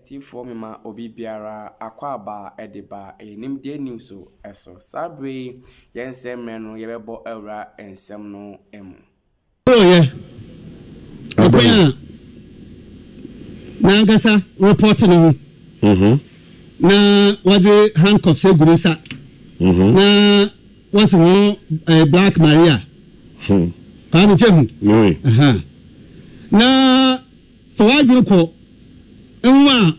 eti me ma obi biara akwaba edeba enim de news eso sabre yensem no yebebo awra ensem no emu yeah na ngasa report no na what the handcuffs say gurisa na what's one Black Maria Kwame Jehu na for what you call enwa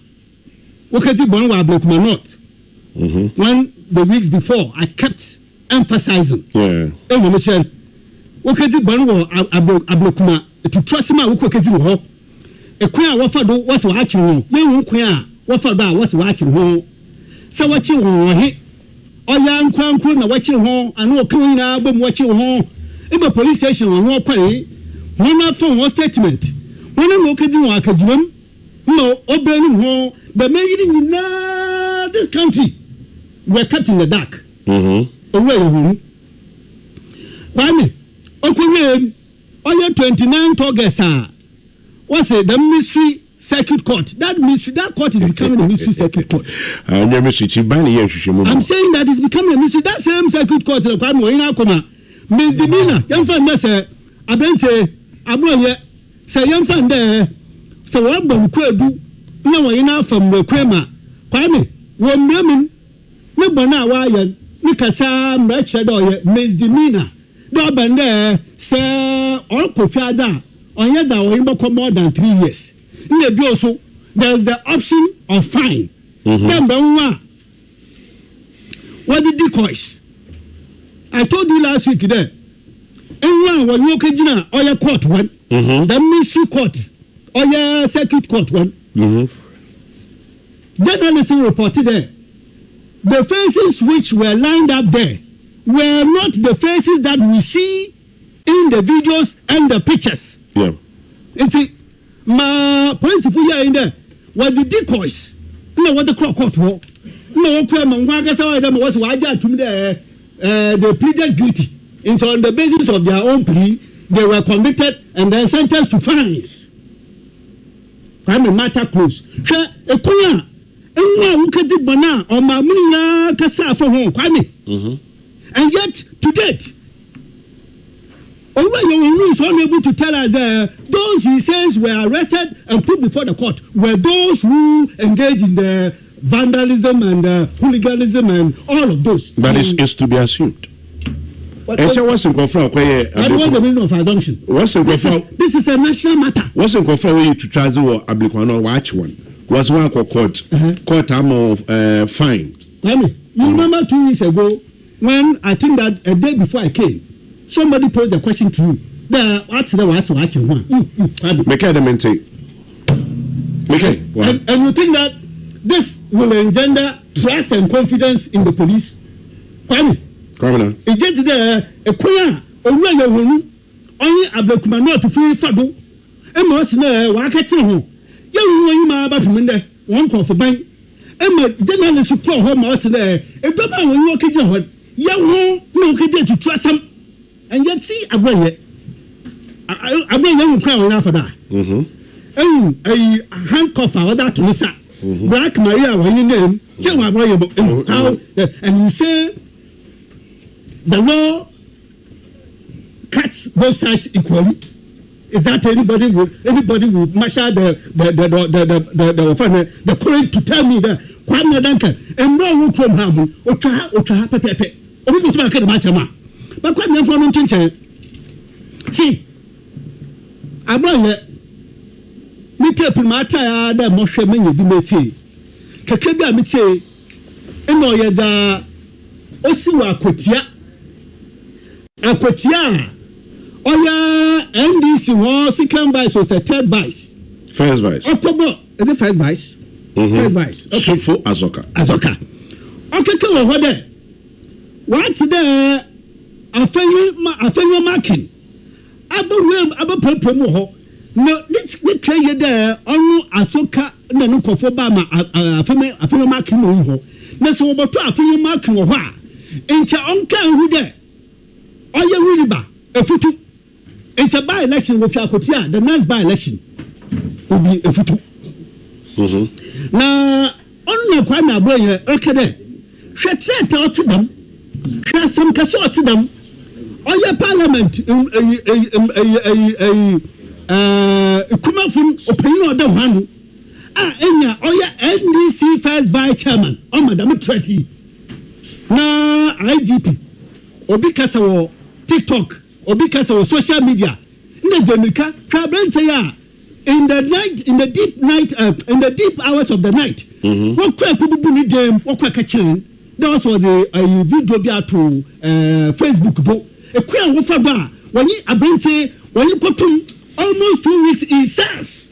wakati bon wa Blakuma North when the weeks before I kept emphasizing enwa me chen wakati bon wa Blakuma to trust ma wakati ho ekwan a wafa do wase wa akiri ho yehu kwan a wafa do a wase wa akiri ho se wachi ho he oya nkwankwo na wachi ho anu okun na bom wachi ho ebe police station ho kwai wona phone statement wona no kedi ho akadwam no obenu ho the main na this country were kept in the dark owe ho kwani okunwe oya 29 August what's it? The mystery circuit court. That court is becoming a mystery circuit court. I'm saying that it's becoming a mystery. That same circuit court. Misdemeanor. Young fan there say, Abente, Abuye, say young fan there. So what bomb kwedu? No enough from the Kwema. Kwame, one woman, no bana wayan, Nikasa, Mrachadoye, misdemeanor. No ban there, say all Kofiada. On yet that we more than 3 years. In the bill, so there's the option of fine. Number one, what the decoys? I told you last week there. And one when you can or your court one, the ministry court or your circuit court one. Journalism reported there. The faces which were lined up there were not the faces that we see in the videos and the pictures. Yeah. It's my police if we are in there. What the decoys? No, what the court war? No, them was waja to me there. They pleaded guilty. And so on the basis of their own plea, they were convicted and then sentenced to fines. Crime matter close. A kuya. Who can do bana or mamuna kasa for home? Kwame. And yet to date. Although you is unable to tell us those he says were arrested and put before the court were those who engaged in the vandalism and hooliganism and all of those. But it's to be assumed. What's the meaning of adoption? This is a national matter. What's in confirm when you to try to Abliquano watch one? Was one court of fine. You remember 2 weeks ago when I think that a day before I came. Somebody posed a question to you. What's watching one? Make them and say. And you think that this will engender trust and confidence in the police? Kwame. It's just a queer, a real only a Blakuma North to free Fado. And most in a Wakachi home. You know, about him in there, one for bank. And my journalist who call home was there. A papa when you walk in, you won't to trust him. And yet, see, I bring young crown enough for that. And a handcuff or that to Missa. Black Maria, when you name, and you say the law cuts both sides equally. Is that anybody will marshal the courage to tell me that Kwamena Duncan and no from Hamu or try pepe or we go to the match. But quite never from see, I brought it. Me take my tire that Moshe Menu be made. Kakabia me say, Eno Yada Osiwa Akotia. Oya NDC was second vice was the third vice. First vice. October is the first vice. First vice. Okay. So for Azoka. Okay, come over there. What's there? Afenyo marking. Aba promo ho. No, let's try you there. Onu Azoka na no kofo ba ma afenyo marking no ho. Na so oboto afenyo marking ho a. Encha onka hu there. Oye wiriba efutu. Encha by election wo fi akotia. The next by election will be efutu. na on na Kwame Aboye okede hwe trete otidam hwe sam kaso otidam oye parliament kumafun opinion odam hanu enya oye NDC first vice chairman o madam Treti na IGP obi kasa wo TikTok obi kasa wo social media na Jamaica trabrante ya in the deep hours of the night what crack could be ni dem what crack kitchen there was the video be to Facebook bo e kwa wo fa ba wani abrante wani kotum almost 2 weeks in SARS,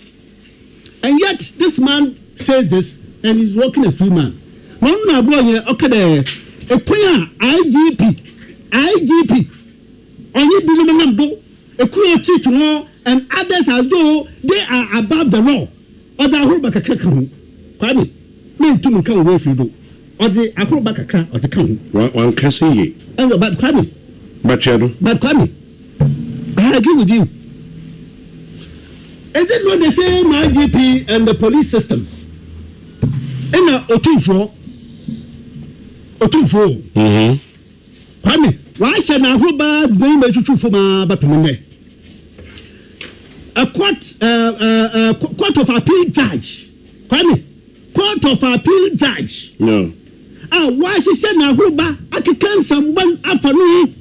and yet this man says this and he's working a free man. No boy okay there e kwa IGP only bilu me do e kwa teach one and others as though they are above the law. Other ahoroba kakra kan Kwame me ntum kan we free do odi ahoroba kakra odi kan one kase ye and but Kwame but Kwame I agree with you. Is it not the same IGP and the police system? In a Otunfo. Kwame, why should I go back going to for my Batman? A court of appeal judge. Kwame, court of appeal judge. No. Why she said na huba I can someone after me.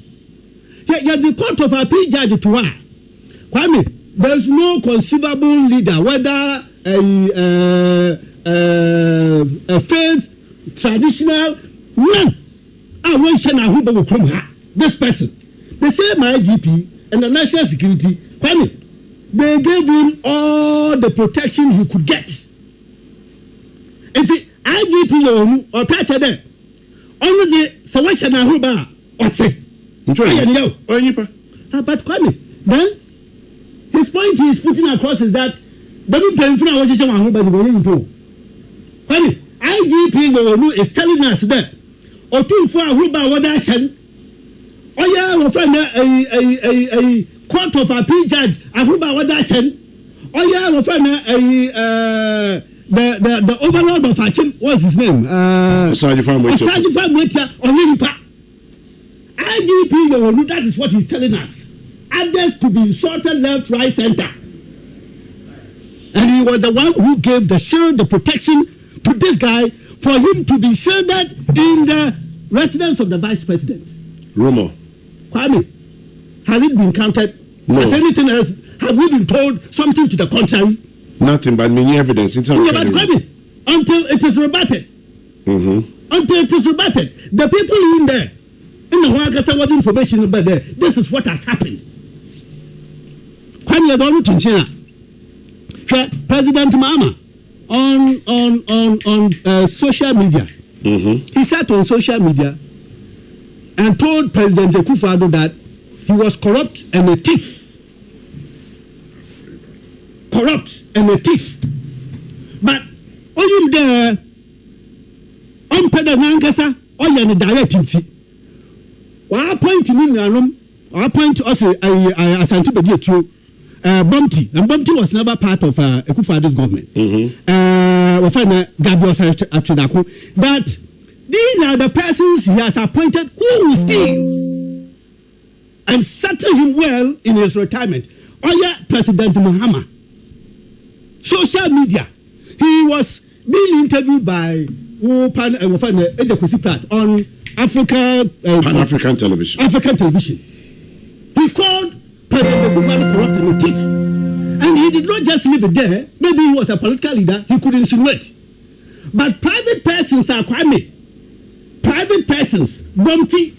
Yeah, the court of appeal judge to her. Kwame, there's no conceivable leader, whether a faith, traditional, none. I want Shana Huba will come here. This person, the same IGP and the national security, Kwame, they gave him all the protection he could get. And see, IGP Yohuno or Pacha there, only the Sawashana Huba or say, but Kwame, then his point he is putting across is that the people are watching Huba going to. Kwame, IGP Yohuno is telling us that Otunfo Huba Wadashan, Oya will find a court of appeal judge, Huba Wadashan, Oya will find the overlord of Achim, what's his name? Sergeant Famwetia Olimpa. IGP Yohuno, that is what he's telling us. Others to be insulted left, right, center. And he was the one who gave the shield, the protection to this guy for him to be shielded in the residence of the vice president. Rumor. Kwame, has it been counted? No. Has anything else? Have we been told something to the contrary? Nothing but many evidence. It's but Kwame, until it is rebutted. Until it is rebutted. The people in there, in the Wakasa, what information about there, this is what has happened. Kwame, the only thing, President Mama on social media. He sat on social media and told President Akufo-Addo that he was corrupt and a thief. Corrupt and a thief. But only the on Pedanankasa or the direct inti. What point in Yanum? What point also Asante Bedi to Bumpty, and Bumpty was never part of Akufo-Addo's government. We find Gabriel Atrodako that these are the persons he has appointed who will steal and settle him well in his retirement. Oya President Mahama, social media, he was being interviewed by on Pan-African television. African television. He called President Akufo-Addo corrupt and a thief. And he did not just leave it there. Maybe he was a political leader. He could insinuate. But private persons are Kwame. Private persons, Bumpty,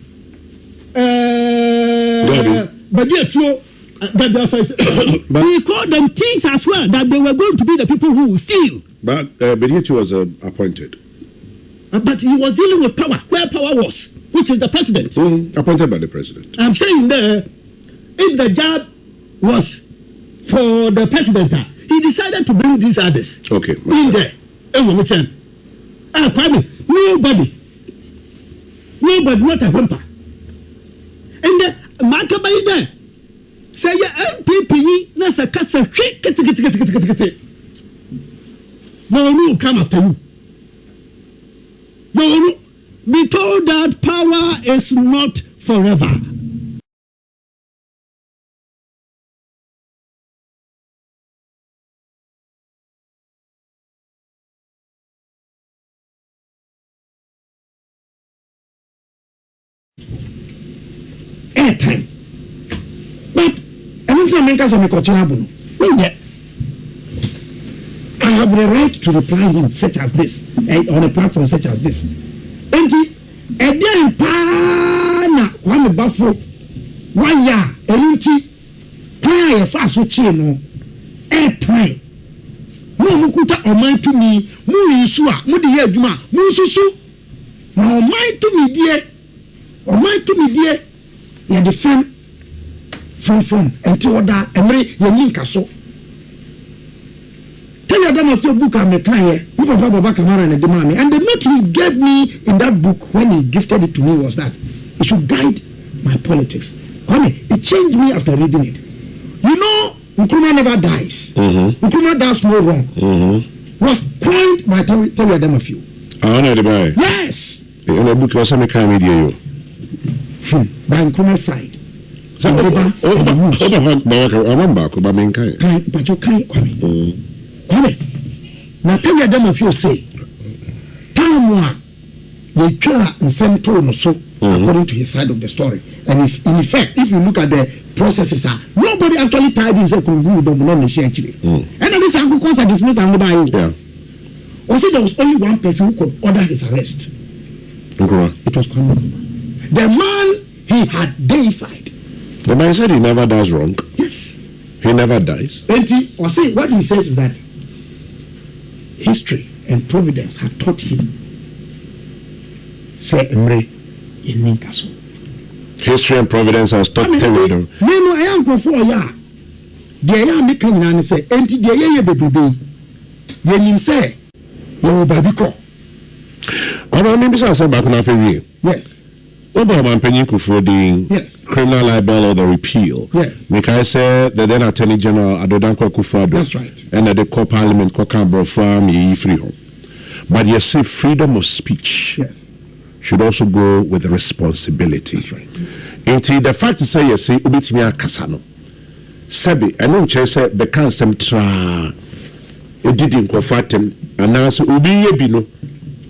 he called them thieves as well, that they were going to be the people who will steal. But Bediatu was appointed. But he was dealing with power, where power was, which is the president. Appointed by the president. I'm saying there, if the job was for the president, he decided to bring these others. Okay. In there. Kwame, nobody, not a whimper. And the Makabai there, say your MPP, Nasa Kasa, Yohuno will come after you. Yohuno, be told that power is not forever. Airtime. But I don't think I'm going to I have the right to reply him such as this, on a platform such as this. And then pana Kwame Bafo 1 year enti prayer fast so no airtime. No mukuta oman to me, mu yisu a mu de ye adwuma, mu susu. Na oman to me die, ye defend from enti order emre ye ninka so. Tell them of your book I'm a client, and the note he gave me in that book when he gifted it to me was that it should guide my politics. It changed me after reading it. You know, Nkrumah never dies. Nkrumah does no wrong. Was coined by tell them of you. Yes. In the book was some kind of media. By Nkrumah's side. Now tell them of you say time you try and send to so according to his side of the story. And if in effect, if you look at the processes, nobody actually tied himself to actually. And then this uncle calls a dismissed and by you. Yeah. Also, there was only one person who could order his arrest. It was Kwamena. The man he had deified. The man said he never does wrong. Yes. He never dies. And what he says is that history and providence had taught him. Say Emre in Ninkaso. History and providence has taught him. No, I am before ya. The ya make and say, enti the ye baby. Ye say, yo babiko. I maybe say back on after yes. Obama Penyinku for the criminal libel or the repeal. Yes. Because the then Attorney General Adodankwa Akufo-Addo. That's right. And the core Parliament Kokambro from free. But you see, freedom of speech should also go with responsibility. That's right. Until the fact to say you say Ubitimia Kasano. Sebi, I know say the cancer tra it didn't go fatten and answer Ubi Yebino.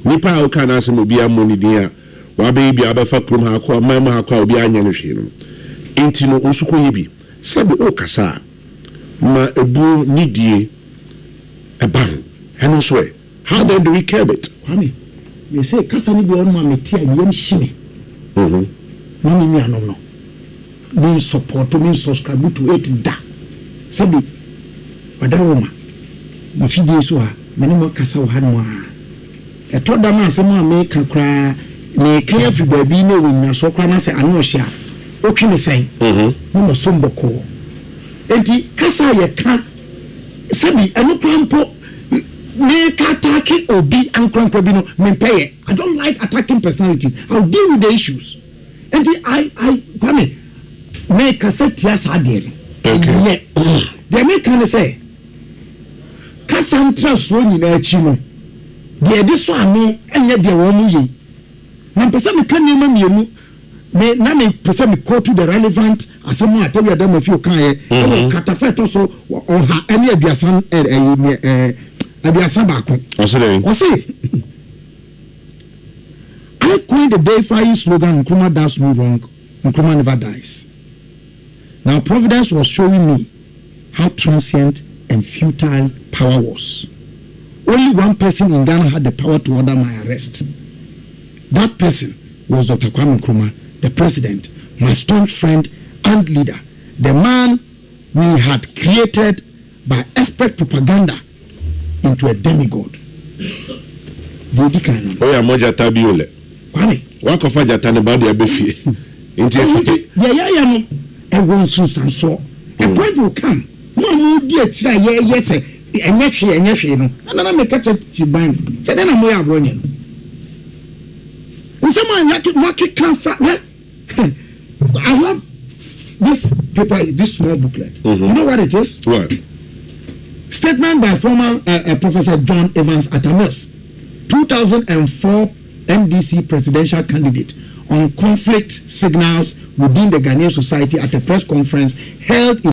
Nipa can answer Ubia money dear. Wababy abafa krum ha kwa mama ha kwa obi anya no hwe no enti no nsuko yibi sabe o kasa ma ebu nidie eban eno so e how then do we curb it? Kwame they say kasa ni bi on ma metia yem hime na me anom no me support me subscribe to it da sabe wadawoma ma fidie so ha me ne mo kasa wo ha no a eto da ma asem a me kakra ne kaya fi baby no win so kwa na se ano hia o twene sai no so mboko enti kasa ye ka sabi eno pampo me ka attack obi ankranko bi no me pay. I don't like attacking personalities. I'll deal with the issues. Enti I Kwame me kasa tia sa de okay they me can say kasa ntra so nyina achi no de edi so anu enye de wo mu yi na pesa me kan nema mienu me na me pesa me go to the relevant asemu atabi adam of you kan ye katafeto so oha ene aduasan aduasan ba ko o say I coined the deifying slogan Nkrumah does no wrong, Nkrumah never dies. Now Providence was showing me how transient and futile power was. Only one person in Ghana had the power to order my arrest. That person was Dr. Kwame Nkrumah, the president, my staunch friend and leader, the man we had created by expert propaganda into a demigod. Oh, yeah, Moja Tabiole. Kwame. Wakofa Jatane Badi Abefi. Yeah, and one soon so. A point will come. No more dear try, yes, and yes, and then I catch it, she bind. So then I'm way out running. And someone market can't I have this paper, this small booklet. You know what it is? What? statement by former Professor John Evans Atamios, 2004 MDC presidential candidate, on conflict signals within the Ghanaian society at a press conference held in